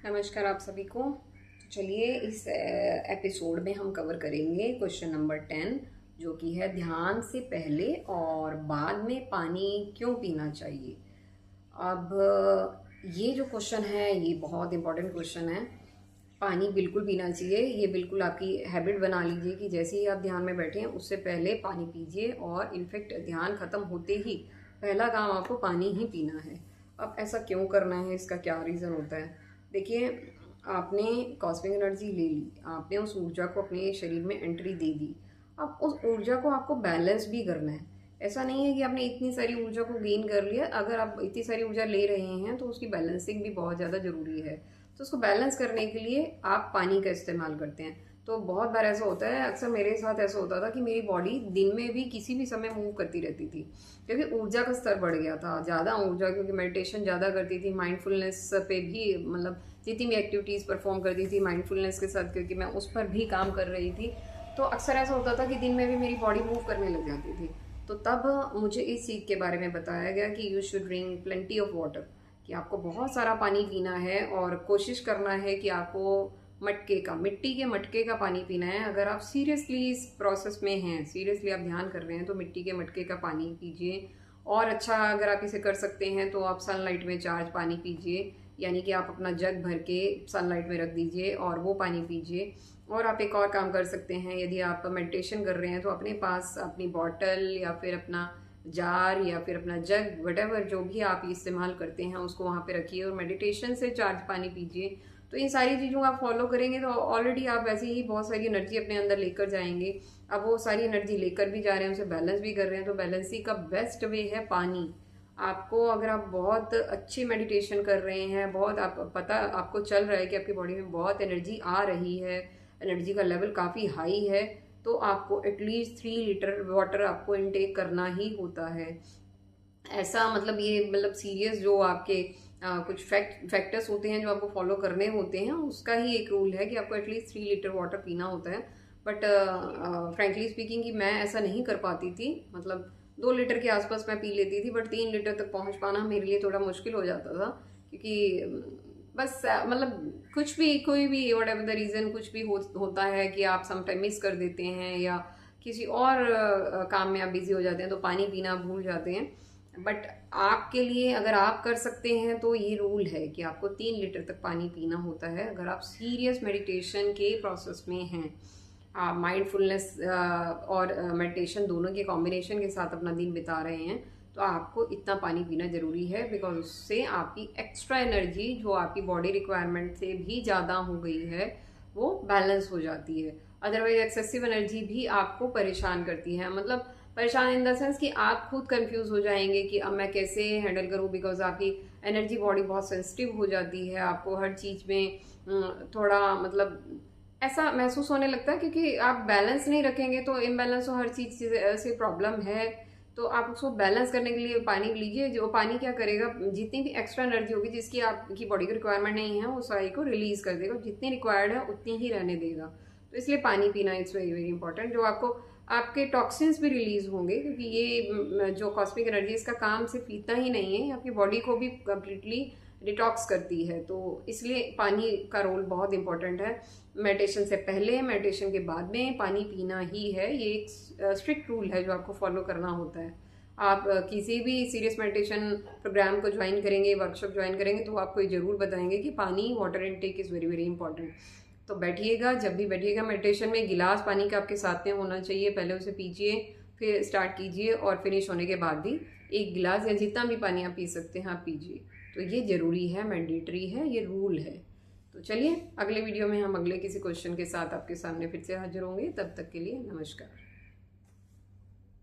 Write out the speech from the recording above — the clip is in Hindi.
नमस्कार आप सभी को। चलिए इस एपिसोड में हम कवर करेंगे क्वेश्चन नंबर 10, जो कि है ध्यान से पहले और बाद में पानी क्यों पीना चाहिए। अब ये जो क्वेश्चन है ये बहुत इंपॉर्टेंट क्वेश्चन है। पानी बिल्कुल पीना चाहिए, ये बिल्कुल आपकी हैबिट बना लीजिए कि जैसे ही आप ध्यान में बैठे हैं उससे पहले पानी पीजिए, और इनफेक्ट ध्यान ख़त्म होते ही पहला काम आपको पानी ही पीना है। अब ऐसा क्यों करना है, इसका क्या रीज़न होता है। देखिए, आपने कॉस्मिक एनर्जी ले ली, आपने उस ऊर्जा को अपने शरीर में एंट्री दे दी। अब उस ऊर्जा को आपको बैलेंस भी करना है। ऐसा नहीं है कि आपने इतनी सारी ऊर्जा को गेन कर लिया, अगर आप इतनी सारी ऊर्जा ले रहे हैं तो उसकी बैलेंसिंग भी बहुत ज़्यादा ज़रूरी है। तो उसको बैलेंस करने के लिए आप पानी का इस्तेमाल करते हैं। तो बहुत बार ऐसा होता है, अक्सर मेरे साथ ऐसा होता था कि मेरी बॉडी दिन में भी किसी भी समय मूव करती रहती थी, क्योंकि ऊर्जा का स्तर बढ़ गया था, ज़्यादा ऊर्जा, क्योंकि मेडिटेशन ज़्यादा करती थी, माइंडफुलनेस पे भी मतलब जितनी भी एक्टिविटीज़ परफॉर्म करती थी माइंडफुलनेस के साथ, क्योंकि मैं उस पर भी काम कर रही थी। तो अक्सर ऐसा होता था कि दिन में भी मेरी बॉडी मूव करने लग जाती थी। तो तब मुझे इस चीज़ के बारे में बताया गया कि you should drink plenty of water, कि आपको बहुत सारा पानी पीना है और कोशिश करना है कि आपको मिट्टी के मटके का पानी पीना है। अगर आप सीरियसली इस प्रोसेस में हैं, सीरियसली आप ध्यान कर रहे हैं, तो मिट्टी के मटके का पानी पीजिए। और अच्छा, अगर आप इसे कर सकते हैं तो आप सनलाइट में चार्ज पानी पीजिए, यानी कि आप अपना जग भर के सनलाइट में रख दीजिए और वो पानी पीजिए। और आप एक और काम कर सकते हैं, यदि आप मेडिटेशन कर रहे हैं तो अपने पास अपनी बॉटल या फिर अपना जार या फिर अपना जग, वटेवर जो भी आप इस्तेमाल करते हैं, उसको वहाँ पे रखिए और मेडिटेशन से चार्ज पानी पीजिए। तो इन सारी चीज़ों आप फॉलो करेंगे तो ऑलरेडी आप वैसे ही बहुत सारी एनर्जी अपने अंदर लेकर जाएंगे। अब वो सारी एनर्जी लेकर भी जा रहे हैं, उसे बैलेंस भी कर रहे हैं, तो बैलेंसिंग का बेस्ट वे है पानी। आपको, अगर आप बहुत अच्छी मेडिटेशन कर रहे हैं, बहुत आपको चल रहा है कि आपकी बॉडी में बहुत एनर्जी आ रही है, एनर्जी का लेवल काफ़ी हाई है, तो आपको एटलीस्ट 3 लीटर वाटर आपको इनटेक करना ही होता है। ऐसा मतलब ये मतलब सीरियस जो आपके कुछ फैक्टर्स होते हैं जो आपको फॉलो करने होते हैं, उसका ही एक रूल है कि आपको एटलीस्ट 3 लीटर वाटर पीना होता है। बट फ्रेंकली स्पीकिंग कि मैं ऐसा नहीं कर पाती थी, मतलब 2 लीटर के आसपास मैं पी लेती थी, बट 3 लीटर तक पहुंच पाना मेरे लिए थोड़ा मुश्किल हो जाता था, क्योंकि बस मतलब कुछ भी, कोई भी वट एवर द रीज़न, कुछ भी होता है कि आप समटाइम मिस कर देते हैं या किसी और काम में आप बिजी हो जाते हैं, तो पानी पीना भूल जाते हैं। बट आपके लिए अगर आप कर सकते हैं तो ये रूल है कि आपको 3 लीटर तक पानी पीना होता है। अगर आप सीरियस मेडिटेशन के प्रोसेस में हैं, आप माइंडफुलनेस और मेडिटेशन दोनों के कॉम्बिनेशन के साथ अपना दिन बिता रहे हैं, तो आपको इतना पानी पीना ज़रूरी है, बिकॉज उससे आपकी एक्स्ट्रा एनर्जी जो आपकी बॉडी रिक्वायरमेंट से भी ज़्यादा हो गई है वो बैलेंस हो जाती है। अदरवाइज एक्सेसिव एनर्जी भी आपको परेशान करती है, मतलब परेशान इन द सेंस कि आप खुद कंफ्यूज हो जाएंगे कि अब मैं कैसे हैंडल करूं, बिकॉज आपकी एनर्जी बॉडी बहुत सेंसिटिव हो जाती है। आपको हर चीज़ में थोड़ा मतलब ऐसा महसूस होने लगता है, क्योंकि आप बैलेंस नहीं रखेंगे तो इम्बैलेंस हो, हर चीज़ से प्रॉब्लम है। तो आप उसको बैलेंस करने के लिए पानी लीजिए। जो पानी क्या करेगा, जितनी भी एक्स्ट्रा एनर्जी होगी जिसकी आपकी बॉडी को रिक्वायरमेंट नहीं है, वो सारी को रिलीज कर देगा, जितनी रिक्वायर्ड है उतनी ही रहने देगा। तो इसलिए पानी पीना इट्स वेरी वेरी इंपॉर्टेंट। जो आपको आपके टॉक्सिन्स भी रिलीज होंगे, क्योंकि ये जो कॉस्मिक एनर्जी, इसका काम सिर्फ इतना ही नहीं है, आपकी बॉडी को भी कम्प्लीटली डिटॉक्स करती है। तो इसलिए पानी का रोल बहुत इंपॉर्टेंट है। मेडिटेशन से पहले, मेडिटेशन के बाद में पानी पीना ही है, ये एक स्ट्रिक्ट रूल है जो आपको फॉलो करना होता है। आप किसी भी सीरियस मेडिटेशन प्रोग्राम को ज्वाइन करेंगे, वर्कशॉप ज्वाइन करेंगे, तो आपको ये जरूर बताएंगे कि पानी, water intake is very very important. तो बैठिएगा, जब भी बैठिएगा मेडिटेशन में, गिलास पानी का आपके साथ में होना चाहिए। पहले उसे पीजिए, फिर स्टार्ट कीजिए, और फिनिश होने के बाद भी 1 गिलास या जितना भी पानी आप पी सकते हैं आप पीजिए। तो ये ज़रूरी है, मैंडेटरी है, ये रूल है। तो चलिए, अगले वीडियो में हम अगले किसी क्वेश्चन के साथ आपके सामने फिर से हाजिर होंगे। तब तक के लिए नमस्कार।